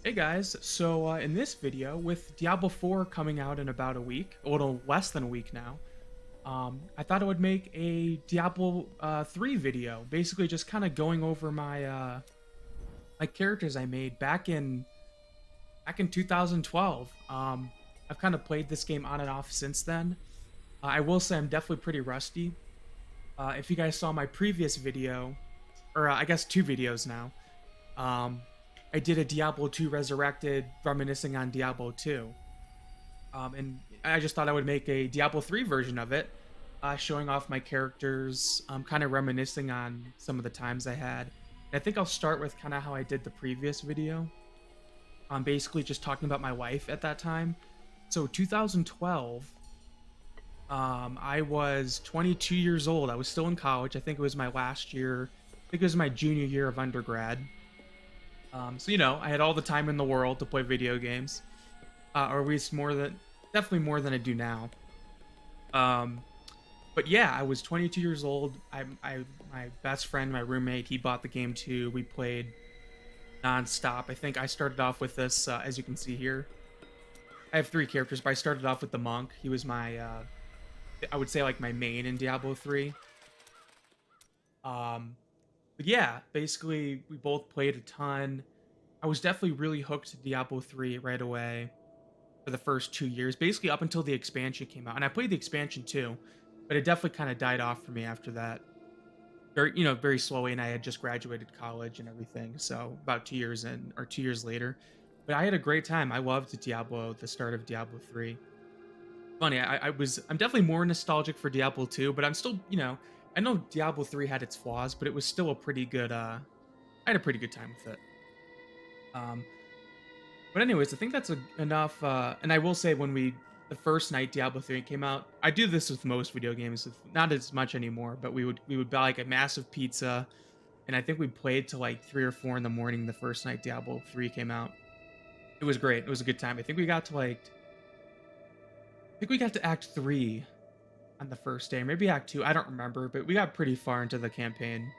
Hey guys, so in this video, with Diablo 4 coming out in about a week, a little less than a week now, I thought I would make a Diablo 3 video, basically just kind of going over my characters I made back in 2012. I've kind of played this game on and off since then. I will say I'm definitely pretty rusty. If you guys saw my previous video, or I guess two videos now, um, I did a Diablo 2 Resurrected reminiscing on Diablo 2. And I just thought I would make a Diablo 3 version of it, showing off my characters, kind of reminiscing on some of the times I had. And I think I'll start with kind of how I did the previous video. Basically just talking about my wife at that time. So 2012, I was 22 years old. I was still in college. I think it was my last year. I think it was my junior year of undergrad. So I had all the time in the world to play video games, or at least definitely more than I do now. Um, but yeah, I was 22 years old. My best friend, my roommate, he bought the game too. We played nonstop. I think I started off with this, as you can see here. I have three characters, but I started off with the monk. He was I would say like my main in Diablo 3. Um, but yeah, basically we both played a ton. I was definitely really hooked to Diablo 3 right away for the first 2 years, basically up until the expansion came out. And I played the expansion too, but it definitely kind of died off for me after that. Very slowly, and I had just graduated college and everything. So about 2 years in, or 2 years later. But I had a great time. I loved the start of Diablo 3. Funny, I'm definitely more nostalgic for Diablo 2, but I'm still, I know Diablo 3 had its flaws, but it was still a pretty good I had a pretty good time with it. Um but anyways, I think that's enough, and I will say the first night Diablo 3 came out, I do this with most video games, not as much anymore, but we would buy like a massive pizza, and I think we played till like 3 or 4 in the morning the first night Diablo 3 came out. It was great. It was a good time. I think we got to Act 3 on the first day, maybe Act 2, I don't remember, but we got pretty far into the campaign.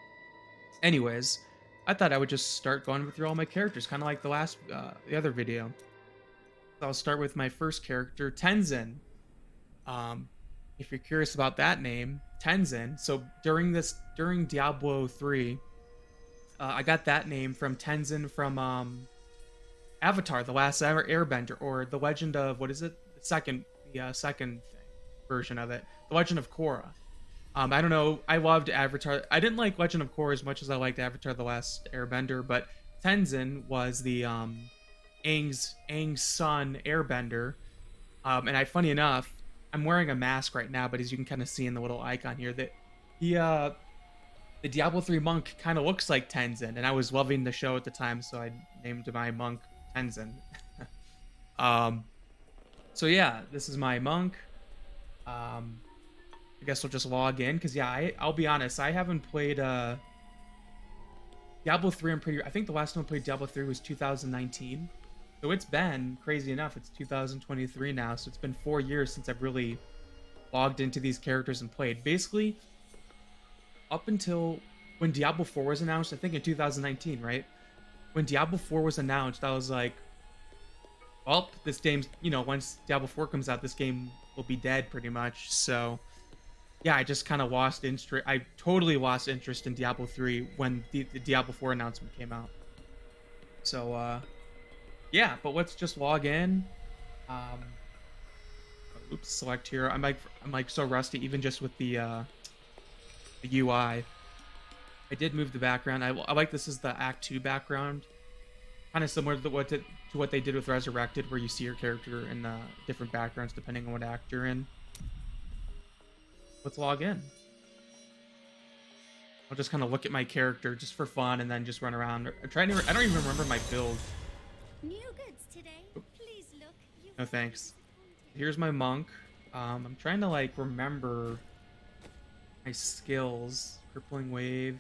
Anyways, I thought I would just start going through all my characters, kind of like the other video. So I'll start with my first character, Tenzin. Um, if you're curious about that name, Tenzin. So during Diablo 3, I got that name from Tenzin from Avatar, the Last Airbender, or the Legend of, what is it? The second version of it, the Legend of Korra. I don't know. I loved Avatar. I didn't like Legend of Korra as much as I liked Avatar: The Last Airbender, but Tenzin was the Aang's son, Airbender. Funny enough, I'm wearing a mask right now, but as you can kind of see in the little icon here, that he, the Diablo 3 monk kind of looks like Tenzin, and I was loving the show at the time, so I named my monk Tenzin. um, so yeah, this is my monk. Um, I guess we'll just log in because yeah, I'll be honest, I haven't played Diablo 3. I think the last time I played Diablo 3 was 2019. So it's been crazy enough. It's 2023 now, so it's been 4 years since I've really logged into these characters and played. Basically, up until when Diablo 4 was announced, I think in 2019, right? When Diablo 4 was announced, I was like, well, this game's, once Diablo 4 comes out, this game will be dead pretty much. So yeah, I just kind of lost interest. I totally lost interest in Diablo 3 when the Diablo 4 announcement came out. So yeah, but let's just log in. Um, oops, select here. I'm like so rusty even just with the UI. I did move the background. I like this is the Act 2 background, kind of similar to what they did with Resurrected, where you see your character in different backgrounds depending on what act you're in. Let's log in. I'll just kind of look at my character just for fun and then just run around. I don't even remember my build. New goods today. Please look. No thanks. Here's my monk. I'm trying to like remember my skills. Crippling wave.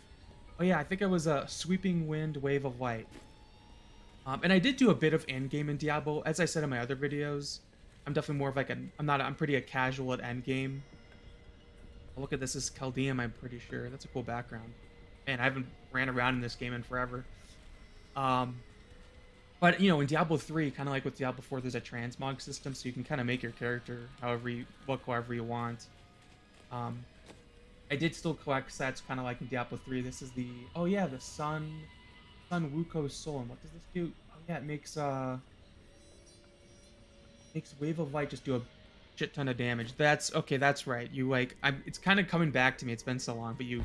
Oh yeah, I think it was a sweeping wind, wave of light. And I did do a bit of end game in Diablo, as I said in my other videos. I'm definitely more of like I'm pretty a casual at end game. Oh, look at this is Chaldean, I'm pretty sure. That's a cool background. Man, I haven't ran around in this game in forever. Um, But you know, in Diablo 3, kind of like with Diablo 4, there's a transmog system, so you can kind of make your character however you look, however you want. Um, I did still collect sets, kind of like in Diablo 3. This is the oh yeah, the Sun Wukong Soul. And what does this do? Oh yeah, it makes Wave of Light just do a shit ton of damage. That's okay. That's right. You like, it's kind of coming back to me. It's been so long, but you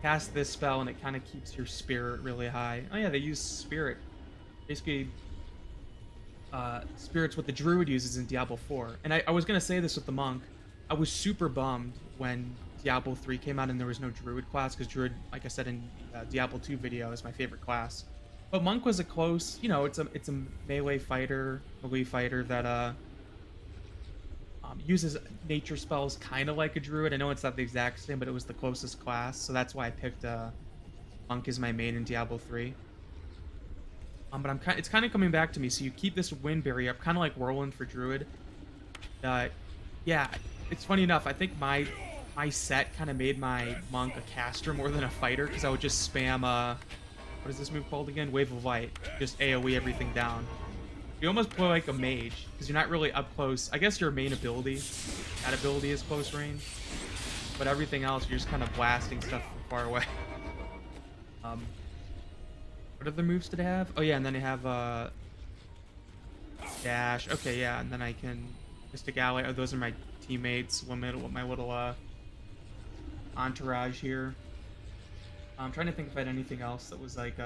cast this spell and it kind of keeps your spirit really high. Oh yeah, they use spirit. Basically, spirits what the druid uses in Diablo 4. And I was gonna say this with the monk. I was super bummed when Diablo 3 came out and there was no druid class because druid, like I said in Diablo 2 video, is my favorite class. But monk was a close, you know, it's a melee fighter that uses nature spells kind of like a druid. I know it's not the exact same, but it was the closest class, so that's why I picked monk as my main in Diablo 3. But it's kind of coming back to me. So you keep this wind barrier up, kind of like whirlwind for druid. Yeah, it's funny enough. I think my set kind of made my monk a caster more than a fighter because I would just spam what is this move called again? Wave of Light. Just AoE everything down. You almost play like a mage because you're not really up close. I guess your main ability, that ability is close range, but everything else you're just kind of blasting stuff from far away. Um, what other moves did I have? Oh yeah, and then I have dash. Okay, yeah, and then I can Mystic Ally. Oh, those are my teammates. My little entourage here. I'm trying to think if I had anything else that was like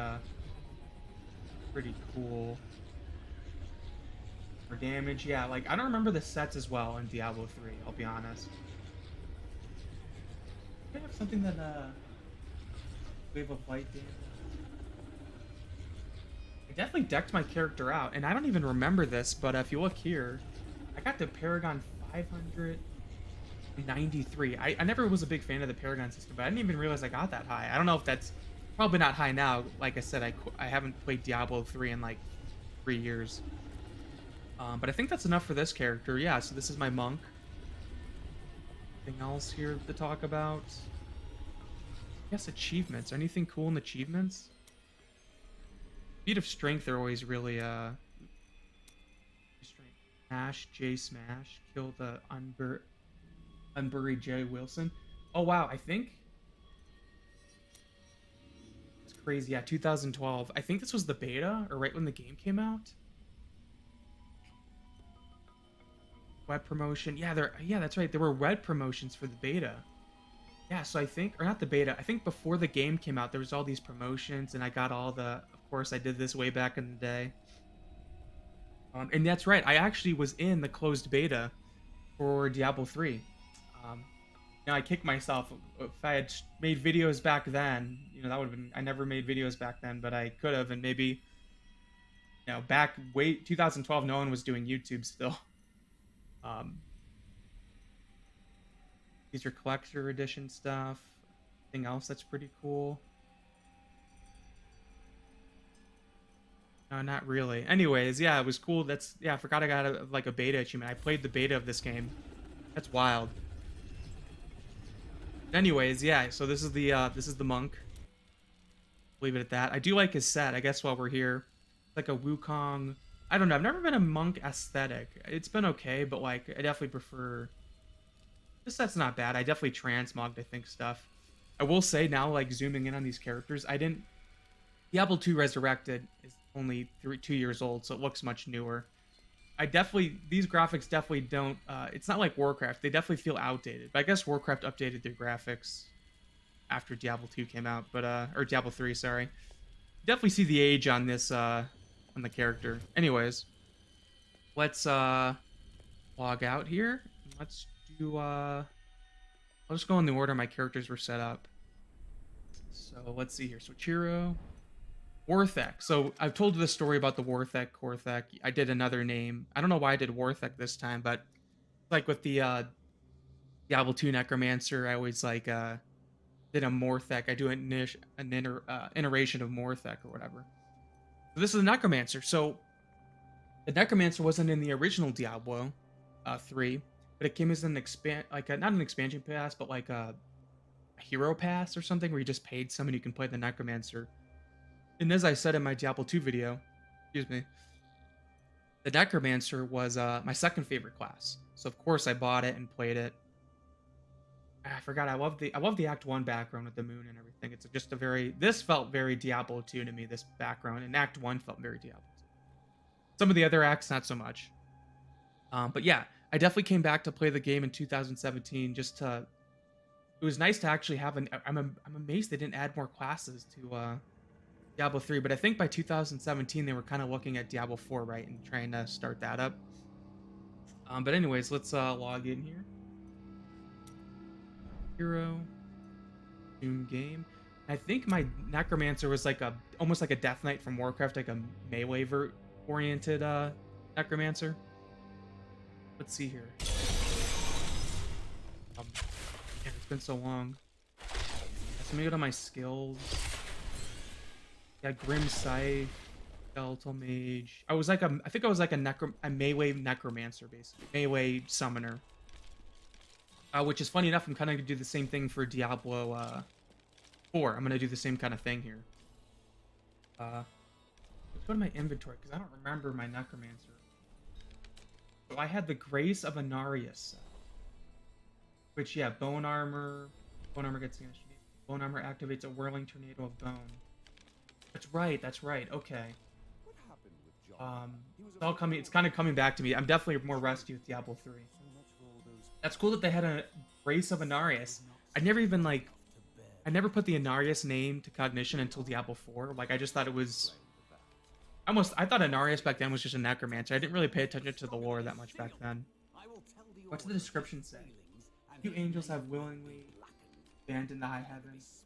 pretty cool. For damage, yeah, like I don't remember the sets as well in Diablo 3, I'll be honest. I have something that Wave of Light damage. I definitely decked my character out, and I don't even remember this, but if you look here, I got the Paragon 593. I never was a big fan of the Paragon system, but I didn't even realize I got that high. I don't know if that's probably not high now. Like I said, I haven't played Diablo 3 in like 3 years. But I think that's enough for this character. Yeah, so this is my monk. Anything else here to talk about? I guess achievements. Anything cool in achievements? Feat of Strength are always really strength. Smash, J Smash, kill the unburied Jay Wilson. Oh wow, I think it's crazy. Yeah, 2012. I think this was the beta or right when the game came out. Web promotion. Yeah, that's right. There were web promotions for the beta. Yeah, so I think, or not the beta, I think before the game came out, there was all these promotions, and I got all the, of course, I did this way back in the day. And that's right, I actually was in the closed beta for Diablo 3. Now I kick myself. If I had made videos back then, you know, that would have been, I never made videos back then, but I could have, and maybe, you know, back, 2012, no one was doing YouTube still. Um, these are collector edition stuff. Anything else that's pretty cool? No, not really. Anyways, yeah, it was cool. Yeah, I forgot I got like a beta achievement. I played the beta of this game. That's wild. Anyways, yeah, so this is the monk. Leave it at that. I do like his set. I guess while we're here, like a Wukong. I don't know. I've never been a monk aesthetic. It's been okay, but like I definitely prefer. This set's not bad. I definitely transmogged, I think, stuff. I will say now, like zooming in on these characters, I didn't. Diablo 2 Resurrected is only 2 years old, so it looks much newer. These graphics definitely don't. It's not like Warcraft. They definitely feel outdated. But I guess Warcraft updated their graphics after Diablo 2 came out, but or Diablo 3, sorry. Definitely see the age on this on the character. Anyways, let's log out here. Let's do I'll just go in the order my characters were set up. So let's see here. So Chiro, Warthek. So I've told you the story about the Warthek, Korthek. I did another name. I don't know why I did Warthek this time, but like with the Diablo 2 Necromancer, I always like did a Morthek. I do an iteration of Morthek or whatever. So this is a Necromancer. So the Necromancer wasn't in the original Diablo 3, but it came as an not an expansion pass, but like a hero pass or something where you just paid someone you can play the Necromancer. And as I said in my Diablo 2 video, excuse me, the Necromancer was my second favorite class. So of course I bought it and played it. I forgot. I love the Act 1 background with the moon and everything. It's just a very this felt very Diablo 2 to me, this background, and Act 1 felt very Diablo 2. Some of the other acts not so much. But yeah, I definitely came back to play the game in 2017 just to it was nice to actually have an I'm amazed they didn't add more classes to Diablo 3, but I think by 2017 they were kind of looking at Diablo 4, right, and trying to start that up. But anyways, let's log in here. Hero, Doom game. I think my Necromancer was like a almost like a Death Knight from Warcraft, like a melee oriented Necromancer. Let's see here. Man, it's been so long. So let me go to my skills. Yeah, Grim Scythe, Skeletal Mage. I think I was like a melee Necromancer, basically. Melee Summoner. Which is funny enough, I'm kind of gonna do the same thing for Diablo 4. I'm gonna do the same kind of thing here. Let's go to my inventory, because I don't remember my Necromancer. So I had the Grace of Anarius set. Which, yeah, Bone Armor. Bone Armor gets against you. Bone Armor activates a whirling tornado of bone. That's right, okay. It's all coming, it's kind of coming back to me. I'm definitely more rusty with Diablo 3. That's cool that they had a Grace of Anarius. I never put the Anarius name to cognition until Diablo 4. Like, I just thought it was... I thought Anarius back then was just a Necromancer. I didn't really pay attention to the lore that much back then. What's the description say? Few angels have willingly abandoned the high heavens,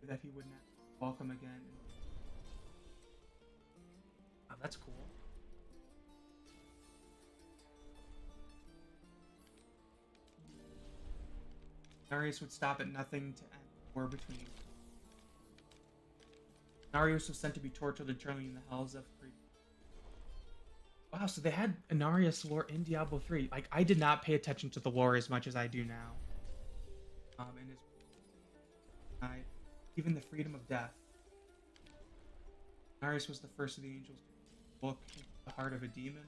that he would not welcome again. Oh, that's cool. Narius would stop at nothing to end war between you. Narius was sent to be tortured eternally in the hells of Creed. Wow, so they had Anarius lore in Diablo 3. Like, I did not pay attention to the lore as much as I do now. And his even the freedom of death. Anarius was the first of the angels to look into the heart of a demon.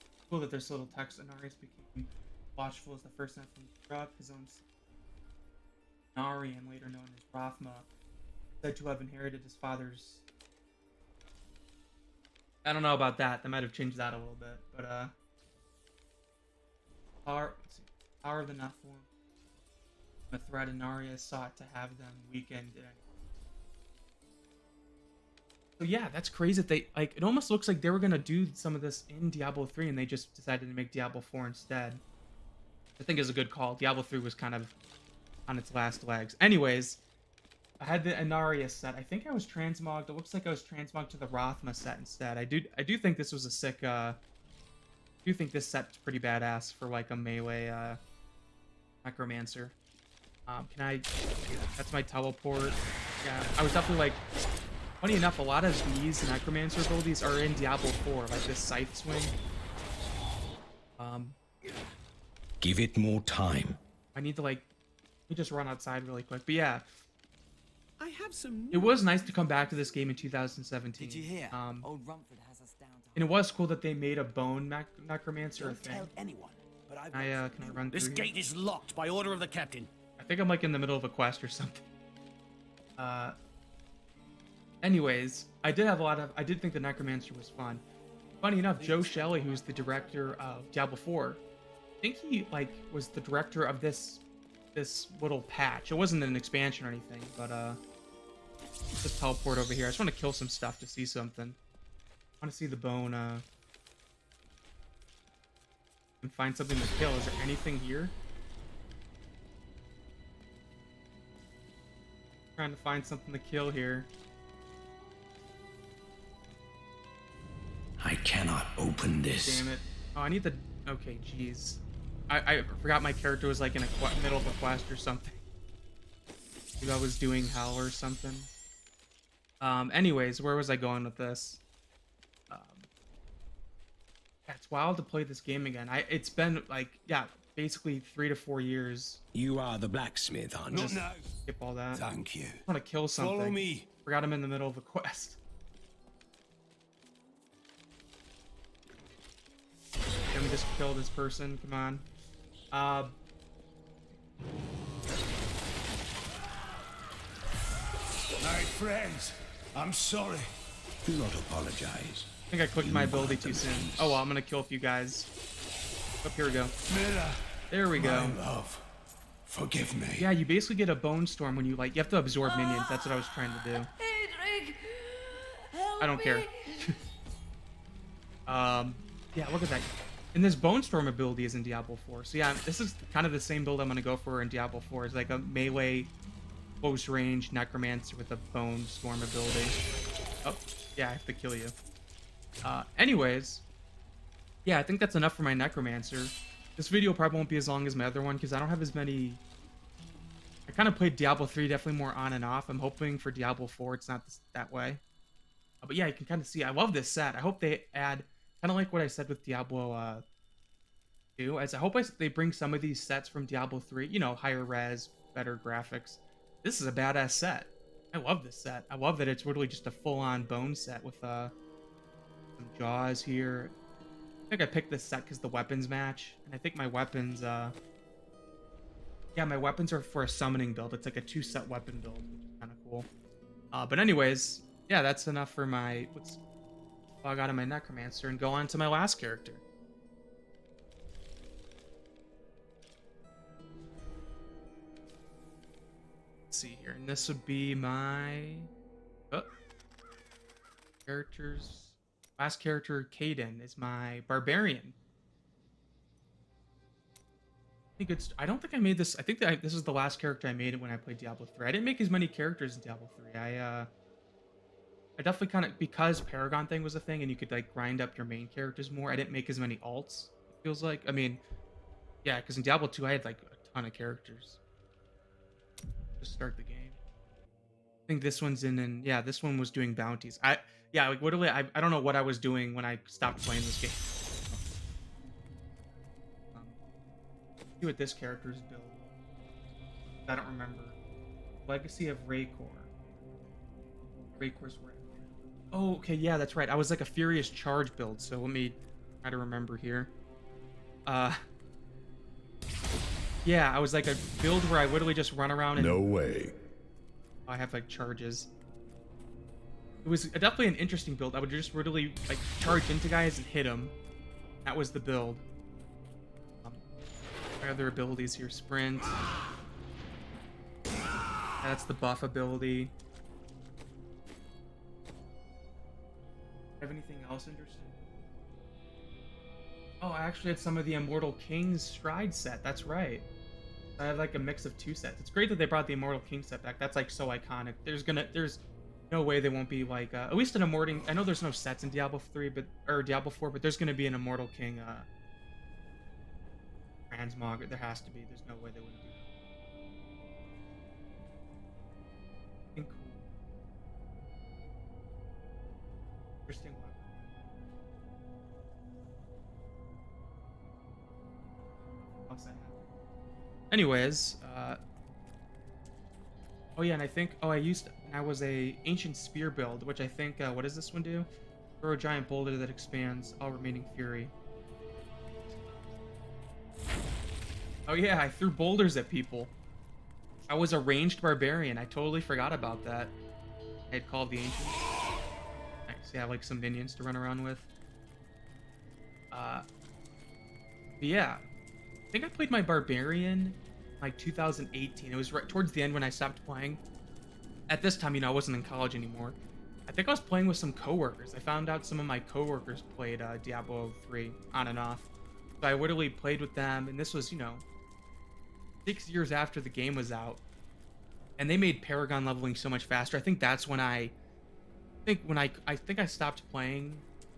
It's cool that there's little text. Anarius became watchful as the first knight from corrupt his own Narian, later known as Rathma, said to have inherited his father's. I don't know about that. They might have changed that a little bit, but power of the Nephilim. The threat Anarius sought to have them weakened. So yeah, that's crazy that they like. It almost looks like they were gonna do some of this in Diablo 3, and they just decided to make Diablo 4 instead. I think is a good call. Diablo 3 was kind of on its last legs. Anyways, I had the Anarius set. I think I was transmogged. It looks like I was transmogged to the Rathma set instead. I do think this was a sick. I do think this set's pretty badass for like a melee Necromancer. Can I... That's my teleport. Yeah, I was definitely like... Funny enough, a lot of these Necromancer abilities are in Diablo 4, like this Scythe Swing. Give it more time. I need to like... Let me just run outside really quick. But yeah, I have some it was nice to come back to this game in 2017. Did you hear? Old Rumford has us down to... And it was cool that they made a bone Necromancer a thing. Tell anyone, but Can I run This through gate here? is locked by order of the captain. I think I'm like in the middle of a quest or something. Anyways, I did think the Necromancer was fun. Funny enough, Joe Shelley, who's the director of Diablo 4, I think he like was the director of this little patch. It wasn't an expansion or anything, but just teleport over here. I just want to kill some stuff to see something. I want to see the bone and find something to kill. Is there anything here? Trying to find something to kill here. I cannot open this. Damn it. Oh, I need the... Okay, jeez. I forgot my character was like in a middle of a quest or something. Maybe I was doing hell or something. Anyways, where was I going with this? Yeah, it's wild to play this game again. It's been like, yeah, basically 3 to 4 years. You are the blacksmith, aren't Not you? now. Skip all that. I Thank you. want to kill something. Follow me. Forgot him in the middle of a quest. Let me just kill this person. Come on. My friends, I'm sorry. Do not apologize. I think I clicked my ability too soon. Oh well, I'm gonna kill a few guys. Oh, here we go. Mira, There we go. my love, forgive me. Yeah, you basically get a bone storm when you like. You have to absorb minions. That's what I was trying to do. Adric, help I don't care. me. Yeah, look at that. And this bone storm ability is in Diablo 4. So yeah, this is kind of the same build I'm gonna go for in Diablo 4. It's like a melee, close range necromancer with a bone storm ability. Oh, yeah, I have to kill you. Anyways, yeah, I think that's enough for my necromancer. This video probably won't be as long as my other one because I don't have as many. I kind of played Diablo 3 definitely more on and off. I'm hoping for Diablo 4 it's not that way. But yeah, you can kind of see I love this set. I hope they add kind of like what I said with Diablo 2. As I hope they bring some of these sets from Diablo 3. You know, higher res, better graphics. This is a badass set. I love this set. I love that it's literally just a full-on bone set with some jaws here. I think I picked this set because the weapons match, and I think my weapons, yeah, my weapons are for a summoning build. It's like a 2-set weapon build, which is kind of cool. But anyways, yeah, that's enough for my let's log out of my necromancer and go on to my last character. Let's see here, and this would be my characters. Last character, Caden, is my Barbarian. I don't think I made this. I think that this is the last character I made when I played Diablo 3. I didn't make as many characters in Diablo 3. I definitely kind of, because Paragon thing was a thing and you could like grind up your main characters more, I didn't make as many alts, it feels like. I mean, yeah, because in Diablo 2 I had like a ton of characters. Just start the game. I think this one's in, and yeah, this one was doing bounties. Yeah, like literally, I don't know what I was doing when I stopped playing this game. See what this character's build. I don't remember. Legacy of Raycor. Raycor's right. Oh, okay, yeah, that's right. I was like a Furious Charge build, so let me try to remember here. Yeah, I was like a build where I literally just run around and... No way. I have like charges. It was definitely an interesting build. I would just literally like charge into guys and hit them. That was the build. My other abilities here: sprint. That's the buff ability. Have anything else interesting? Oh, I actually had some of the Immortal King's Stride set. That's right. I have like a mix of 2 sets. It's great that they brought the Immortal King set back. That's like so iconic. There's no way they won't be like at least an Immortal. I know there's no sets in Diablo 3, or Diablo 4, but there's gonna be an Immortal King transmog. There has to be. There's no way they wouldn't do that. Cool. Interesting weapon. What else I have? Anyways, oh yeah, and I think I was a ancient spear build, which I think what does this one do? Throw a giant boulder that expands all remaining fury. Oh yeah, I threw boulders at people. I was a ranged barbarian. I totally forgot about that. I had called the ancient. Nice, yeah, like some minions to run around with. But yeah, I think I played my barbarian like 2018. It was right towards the end when I stopped playing. At this time, I wasn't in college anymore. I think I was playing with some coworkers. I found out some of my coworkers played Diablo 3 on and off. So I literally played with them, and this was, 6 years after the game was out. And they made Paragon leveling so much faster. I think that's when I stopped playing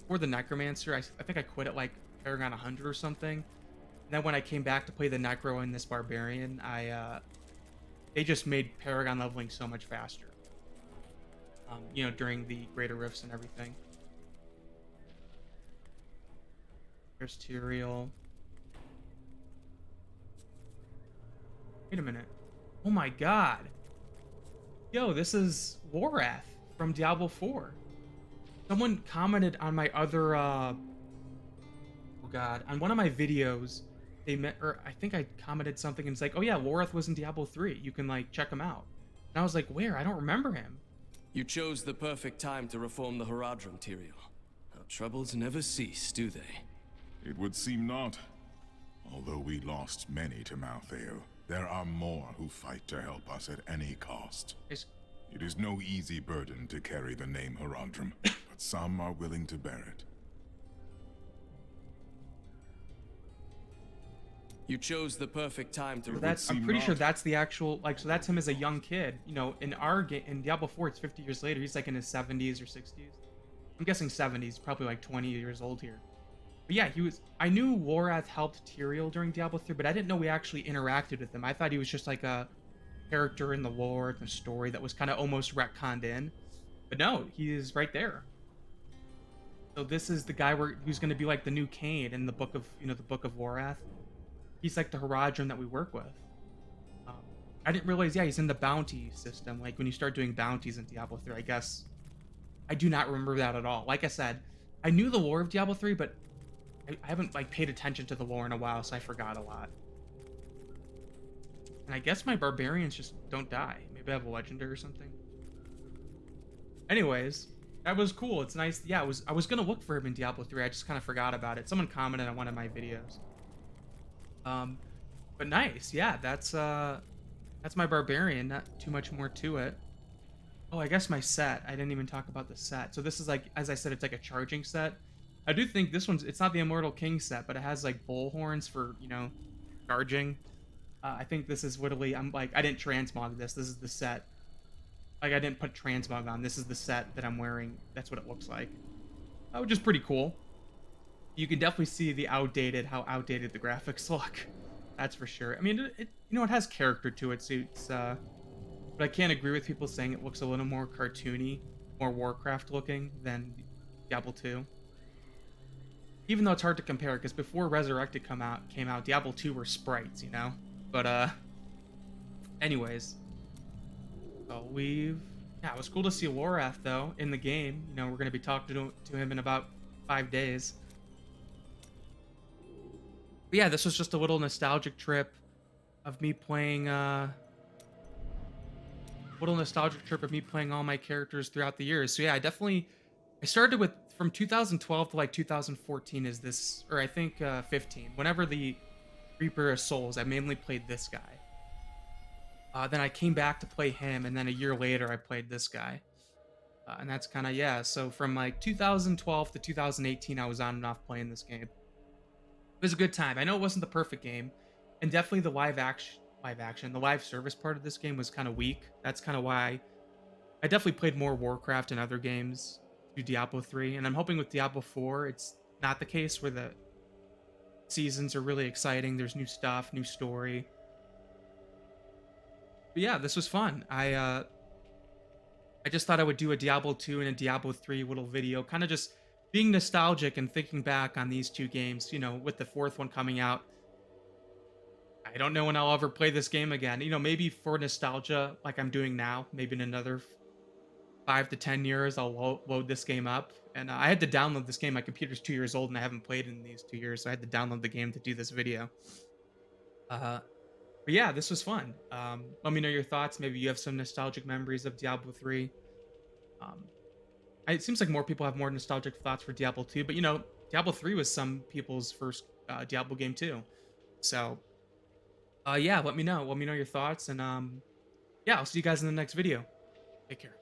for the Necromancer. I think I quit at like Paragon 100 or something. And then when I came back to play the Necro and this Barbarian, they just made Paragon leveling so much faster. During the Greater Rifts and everything. There's Tyrael. Wait a minute. Oh my god. Yo, this is Warath from Diablo 4. Someone commented on my other, oh god, on one of my videos, they met, or I think I commented something and it's like, oh yeah, Warath was in Diablo 3. You can like check him out. And I was like, where? I don't remember him. You chose the perfect time to reform the Horadrim, Tyrael. Our troubles never cease, do they? It would seem not. Although we lost many to Malthael, there are more who fight to help us at any cost. It is no easy burden to carry the name Horadrim, but some are willing to bear it. You chose the perfect time to. I'm pretty sure that's the actual, like, so that's him as a young kid. You know, in our game, in Diablo 4, it's 50 years later. He's like in his 70s or 60s. I'm guessing 70s, probably like 20 years old here. But yeah, I knew Warath helped Tyrael during Diablo 3, but I didn't know we actually interacted with him. I thought he was just like a character in the lore, the story that was kind of almost retconned in. But no, he is right there. So this is the guy who's going to be like the new Cain in the book of, the book of Warath. He's like the Horadrim that we work with. I didn't realize, yeah, he's in the bounty system. Like when you start doing bounties in Diablo 3, I guess. I do not remember that at all. Like I said, I knew the lore of Diablo 3, but I haven't like paid attention to the lore in a while, so I forgot a lot. And I guess my barbarians just don't die. Maybe I have a legendary or something. Anyways, that was cool. It's nice. Yeah, I was gonna look for him in Diablo 3. I just kind of forgot about it. Someone commented on one of my videos. But nice. Yeah, that's my barbarian. Not too much more to it. Oh, I guess my set. I didn't even talk about the set. So this is like, as I said, it's like a charging set. I do think this it's not the Immortal King set, but it has like bull horns for, charging. I think this is literally, I didn't transmog this. This is the set. Like, I didn't put transmog on. This is the set that I'm wearing. That's what it looks like. Which is pretty cool. You can definitely see how outdated the graphics look. That's for sure. I mean, it has character to it, so it's, but I can't agree with people saying it looks a little more cartoony, more Warcraft looking than Diablo 2. Even though it's hard to compare, because before Resurrected came out, Diablo 2 were sprites, But, anyways. So yeah, it was cool to see Warath, though, in the game. We're going to be talking to him in about 5 days. But yeah, this was just a little nostalgic trip of me playing, all my characters throughout the years. So yeah, I started with, from 2012 to like 2014 is this, or I think 15. Whenever the Reaper of Souls, I mainly played this guy. Then I came back to play him, and then a year later I played this guy. And that's kind of, yeah, so from like 2012 to 2018, I was on and off playing this game. It was a good time. I know it wasn't the perfect game, and definitely the the live service part of this game was kind of weak. That's kind of why I definitely played more Warcraft and other games to Diablo 3, and I'm hoping with Diablo 4 it's not the case where the seasons are really exciting. There's new stuff, new story. But yeah, this was fun. I just thought I would do a Diablo 2 and a Diablo 3 little video, kind of just being nostalgic and thinking back on these two games, with the fourth one coming out. I don't know when I'll ever play this game again. Maybe for nostalgia, like I'm doing now, maybe in another 5 to 10 years, I'll load this game up. And I had to download this game. My computer's 2 years old, and I haven't played in these 2 years, so I had to download the game to do this video. But yeah, this was fun. Let me know your thoughts. Maybe you have some nostalgic memories of Diablo 3. It seems like more people have more nostalgic thoughts for Diablo 2, but Diablo 3 was some people's first Diablo game too. So, yeah, let me know. Let me know your thoughts, and yeah, I'll see you guys in the next video. Take care.